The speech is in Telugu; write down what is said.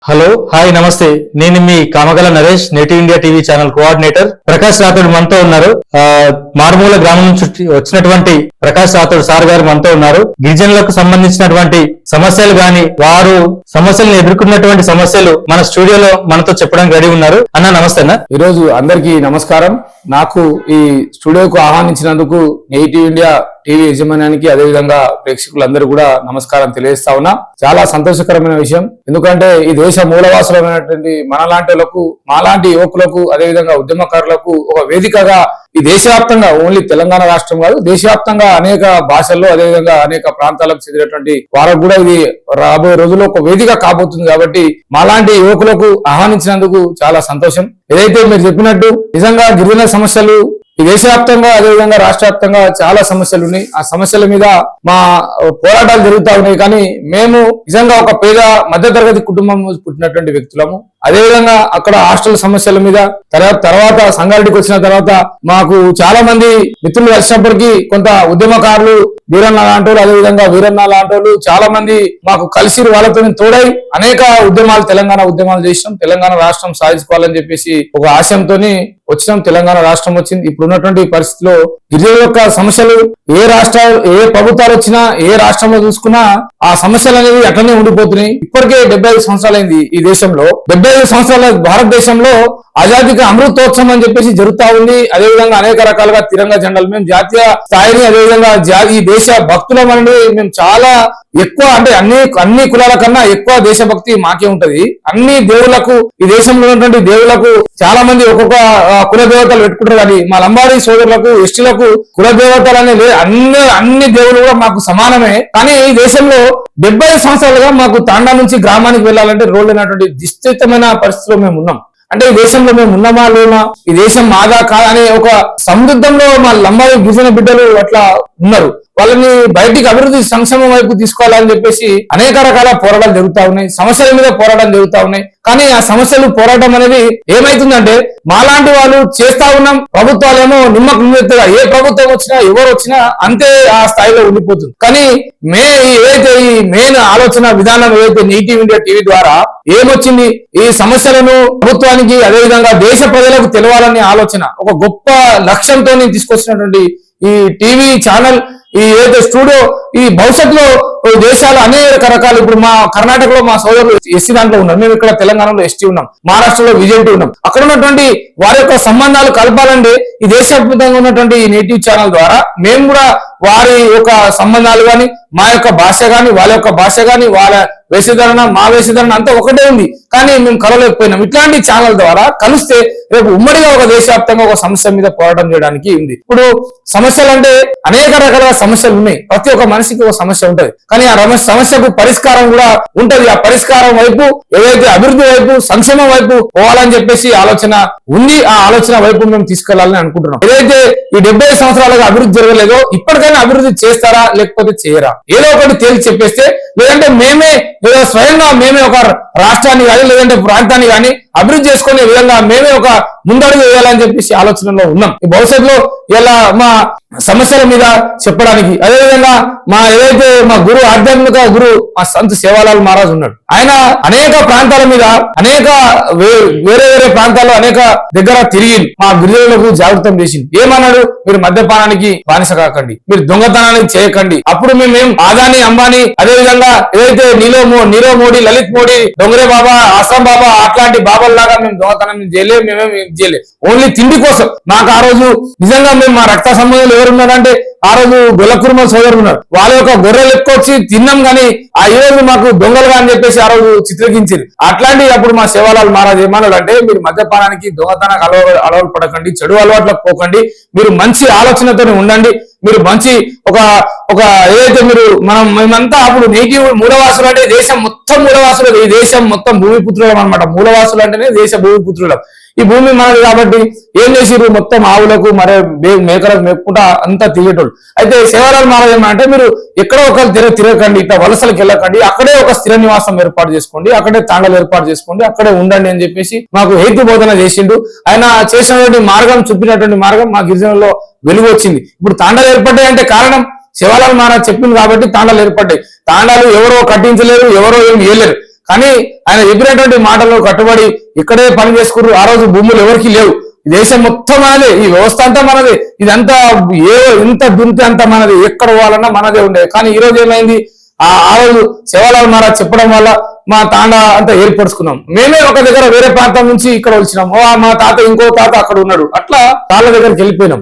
హలో హాయ్ నమస్తే నేను మీ కామగల నరేష్ నేటివ్ India TV channel coordinator Prakash Rathod మనతో ఉన్నారు. మారుమూల గ్రామం నుంచి వచ్చినటువంటి ప్రకాష్ రాథోడ్ సార్ గారు మనతో ఉన్నారు. గిరిజనులకు సంబంధించినటువంటి సమస్యలు గాని వారు సమస్యలను ఎదుర్కొన్నటువంటి సమస్యలు మన స్టూడియోలో మనతో చెప్పడానికి రెడీ ఉన్నారు. అన్న నమస్తే అన్న. ఈరోజు అందరికీ నమస్కారం. నాకు ఈ స్టూడియోకు ఆహ్వానించినందుకు నేటివ్ ఇండియా టీవీ యజమానానికి అదేవిధంగా ప్రేక్షకులందరూ కూడా నమస్కారం తెలియజేస్తా ఉన్నా. చాలా సంతోషకరమైన విషయం. ఎందుకంటే ఈ దేశ మూలవాసులమైనటువంటి మనలాంటి వాళ్ళకు, మాలాంటి యువకులకు, అదేవిధంగా ఉద్యమకారులకు ఒక వేదికగా ఈ దేశవ్యాప్తంగా, ఓన్లీ తెలంగాణ రాష్ట్రం కాదు, దేశవ్యాప్తంగా అనేక భాషల్లో అదేవిధంగా అనేక ప్రాంతాలకు చెందినటువంటి వారికి కూడా ఇది రాబోయే రోజుల్లో ఒక వేదిక కాబోతుంది. కాబట్టి మాలాంటి యువకులకు ఆహ్వానించినందుకు చాలా సంతోషం. ఏదైతే మీరు చెప్పినట్టు నిజంగా గిరిజన సమస్యలు ఈ దేశవ్యాప్తంగా అదేవిధంగా రాష్ట్ర వ్యాప్తంగా చాలా సమస్యలు ఉన్నాయి. ఆ సమస్యల మీద మా పోరాటాలు జరుగుతూ ఉన్నాయి. కానీ మేము నిజంగా ఒక పేద మధ్యతరగతి కుటుంబం పుట్టినటువంటి వ్యక్తులము. అదేవిధంగా అక్కడ హాస్టల్ సమస్యల మీద తర్వాత సంగారెడ్డికి వచ్చిన తర్వాత మాకు చాలా మంది మిత్రులు వచ్చినప్పటికీ కొంత ఉద్యమకారులు వీరన్న లాంటి అదేవిధంగా వీరన్న లాంటి చాలా మంది మాకు కలిసి వాళ్ళతో తోడై అనేక ఉద్యమాలు, తెలంగాణ ఉద్యమాలు చేసినాం. తెలంగాణ రాష్ట్రం సాధించుకోవాలని చెప్పేసి ఒక ఆశయంతో వచ్చినాం. తెలంగాణ రాష్ట్రం వచ్చింది. ఇప్పుడు ఉన్నటువంటి పరిస్థితిలో గిరిజనుల యొక్క సమస్యలు ఏ ప్రభుత్వాలు వచ్చినా, ఏ రాష్ట్రంలో చూసుకున్నా ఆ సమస్యలు అనేవి అట్లనే ఉండిపోతున్నాయి. ఇప్పటికే 75 సంవత్సరాలైంది ఈ దేశంలో. 75 సంవత్సరాల భారతదేశంలో ఆజాదీకి అమృతోత్సవం అని చెప్పేసి జరుగుతా ఉంది. అదేవిధంగా అనేక రకాలుగా తిరంగ జెండాలు మేము జాతీయ స్థాయిని, అదేవిధంగా ఈ దేశ భక్తులం అనేది మేము చాలా ఎక్కువ, అంటే అన్ని కులాల కన్నా ఎక్కువ దేశభక్తి మాకే ఉంటది. అన్ని దేవుళ్లకు, ఈ దేశంలో ఉన్నటువంటి దేవుళ్లకు చాలా మంది ఒక్కొక్క కుల దేవతలు పెట్టుకుంటారు. కానీ మా లంబాడి సోదరులకు, ఎస్టీలకు కుల దేవతలు అనేది అన్ని దేవుళ్ళు కూడా మాకు సమానమే. కానీ ఈ దేశంలో 75 సంవత్సరాలుగా మాకు తాండా నుంచి గ్రామానికి వెళ్ళాలంటే రోడ్డు అనేటువంటి విస్తృతమైన పరిస్థితిలో మేము ఉన్నాం. అంటే ఈ దేశంలో మేము ఉన్నామా లేమా, ఈ దేశం మాదా కాదనే ఒక సమృద్ధంలో మా లంబాడి గిరిజన బిడ్డలు అట్లా ఉన్నారు. వాళ్ళని బయటికి అభివృద్ధి సంక్షేమం వైపు తీసుకోవాలని చెప్పేసి అనేక రకాల పోరాటాలు జరుగుతా ఉన్నాయి. సమస్యల మీద పోరాటం జరుగుతా ఉన్నాయి. కానీ ఆ సమస్యలు పోరాటం అనేది ఏమైతుందంటే మాలాంటి వాళ్ళు చేస్తా ఉన్నాం, ప్రభుత్వాలేమో నిమ్మకంగా ఏ ప్రభుత్వం వచ్చినా ఎవరు వచ్చినా అంతే ఆ స్థాయిలో ఉండిపోతుంది. కానీ ఏదైతే ఈ మెయిన్ ఆలోచన విధానం ఏదైతే నేటివ్ ఇండియా టీవీ ద్వారా ఏమొచ్చింది, ఈ సమస్యలను ప్రభుత్వానికి అదేవిధంగా దేశ ప్రజలకు తెలవాలనే ఆలోచన ఒక గొప్ప లక్ష్యంతో తీసుకొచ్చినటువంటి ఈ టీవీ ఛానల్, ఈ ఏదైతే స్టూడియో, ఈ భవిష్యత్తులో దేశాలు అనేక రకాలు, ఇప్పుడు మా కర్ణాటకలో మా సోదరులు ఎస్సీ దాంట్లో ఉన్నారు, మేము ఇక్కడ తెలంగాణలో ఎస్టీ ఉన్నాం, మహారాష్ట్రలో విజెంటీ ఉన్నాం. అక్కడ ఉన్నటువంటి వారి యొక్క సంబంధాలు కలపాలంటే ఈ దేశవ్యాప్తంగా ఉన్నటువంటి ఈ నేటివ్ ఛానల్ ద్వారా మేము కూడా వారి యొక్క సంబంధాలు కానీ, మా యొక్క భాష కానీ, వాళ్ళ యొక్క భాష కానీ, వాళ్ళ వేషధరణ మా వేషధరణ అంతా ఒకటే ఉంది. కానీ మేము కలవలేకపోయినాం. ఇట్లాంటి ఛానల్ ద్వారా కలిస్తే రేపు ఉమ్మడిగా ఒక దేశవ్యాప్తంగా ఒక సమస్య మీద పోరాటం చేయడానికి ఉంది. ఇప్పుడు సమస్యలు అంటే అనేక రకాల సమస్యలు ఉన్నాయి. ప్రతి ఒక్క మనిషికి ఒక సమస్య ఉంటది. కానీ ఆ సమస్యకు పరిష్కారం కూడా ఉంటది. ఆ పరిష్కారం వైపు ఏదైతే అభివృద్ధి వైపు, సంక్షేమం వైపు పోవాలని చెప్పేసి ఆలోచన ఉంది. ఆ ఆలోచన వైపు మేము తీసుకెళ్లాలని అనుకుంటున్నాం. ఏదైతే ఈ 75 సంవత్సరాలుగా అభివృద్ధి జరగలేదో ఇప్పటికైనా అభివృద్ధి చేస్తారా లేకపోతే చేయరా, ఏదో ఒకటి తేల్చి చెప్పేస్తే, లేదంటే స్వయంగా మేమే ఒక రాష్ట్రాన్ని కానీ లేదంటే ప్రాంతాన్ని కానీ అభివృద్ధి చేసుకునే విధంగా మేమే ఒక ముందడుగు వేయాలని చెప్పేసి ఆలోచనలో ఉన్నాం. ఈ భవిష్యత్తులో ఇలా మా సమస్యల మీద చెప్పడానికి, అదేవిధంగా ఏదైతే మా గురు, ఆధ్యాత్మిక గురు మా సంత్ సేవాలాల్ మహారాజ్ ఉన్నాడు. ఆయన అనేక ప్రాంతాల మీద వేరే ప్రాంతాల్లో అనేక దగ్గర తిరిగి మా గిరిజనులకు జాగృతం చేసింది. ఏమన్నాడు, మీరు మద్యపానానికి బానిస కాకండి, మీరు దొంగతనానికి చేయకండి. అప్పుడు మేమేం ఆదాని అంబానీ, అదేవిధంగా ఏదైతే నీరవ్ మోడీ, లలిత్ మోడీ, డొంగరే బాబా, ఆసాం బాబా అట్లాంటి బాబాల్లాగా మేము దొంగతనం చేయలేము, మేమేం చేయలేదు. ఓన్లీ తిండి కోసం. నాకు ఆ రోజు నిజంగా మేము మా రక్త సంబంధాలు ఎవరున్నారంటే ఆ రోజు గొల్లకుర్మ సోదరులు ఉన్నారు. వాళ్ళ యొక్క గొర్రెలు ఎక్కువచ్చి తిన్నాం, కానీ ఆ ఈ రోజు మాకు దొంగలుగా అని చెప్పేసి ఆ రోజు చిత్రీకరించారు. అట్లాంటి అప్పుడు మా సేవాలాల్ మహారాజ్ ఏమన్నాడు అంటే, మీరు మద్యపానానికి, దొంగతనానికి అలవాటు పడకండి, చెడు అలవాట్లకు పోకండి, మీరు మంచి ఆలోచనతో ఉండండి, మీరు మంచి ఒక ఏదైతే మేమంతా అప్పుడు నేటివ్ మూలవాసులు అంటే దేశం మొత్తం మూలవాసులు, ఈ దేశం మొత్తం భూమిపుత్రులం అనమాట. మూలవాసులు అంటేనే దేశ భూమిపుత్రులం. ఈ భూమి మనది కాబట్టి ఏం చేసిరు, మొత్తం ఆవులకు మరే మేకలకు మేపుకుంటా అంతా తిరిగేటోళ్ళు. అయితే సేవాలాల్ మహారాజ్ ఏమంటే, మీరు ఎక్కడో ఒకరు తిరగకండి, ఇట్లా వలసలకు వెళ్ళకండి, అక్కడే ఒక స్థిర నివాసం ఏర్పాటు చేసుకోండి, అక్కడే తాండలు ఏర్పాటు చేసుకోండి, అక్కడే ఉండండి అని చెప్పేసి మాకు హేతు బోధన చేసిండు. ఆయన చేసినటువంటి మార్గం, చూపినటువంటి మార్గం మా గిరిజనుల్లో వెలుగు వచ్చింది. ఇప్పుడు తాండాలు ఏర్పడ్డాయంటే కారణం సేవాలాల్ మహారాజ్ చెప్పింది కాబట్టి తాండాలు ఏర్పడ్డాయి. తాండాలు ఎవరో కట్టించలేరు, ఎవరో ఏం చేయలేరు. కానీ ఆయన చెప్పినటువంటి మాటలు కట్టుబడి ఇక్కడే పని చేసుకున్నారు. ఆ రోజు భూములు ఎవరికి లేవు, ఈ దేశం మొత్తం మనదే, ఈ వ్యవస్థ అంతా మనదే, ఇదంతా ఎంత దుంతే అంతా మనది, ఎక్కడ పోవాలన్నా మనదే ఉండేది. కానీ ఈ రోజు ఏమైంది, ఆ రోజు శివలాల్ మహారాజ్ చెప్పడం వల్ల మా తాండా అంతా ఏర్పరుచుకున్నాం. మేమే ఒక దగ్గర వేరే ప్రాంతం నుంచి ఇక్కడ వచ్చినాం, మా తాత ఇంకో తాత అక్కడ ఉన్నాడు, అట్లా తాళ్ళ దగ్గరికి వెళ్ళిపోయినాం.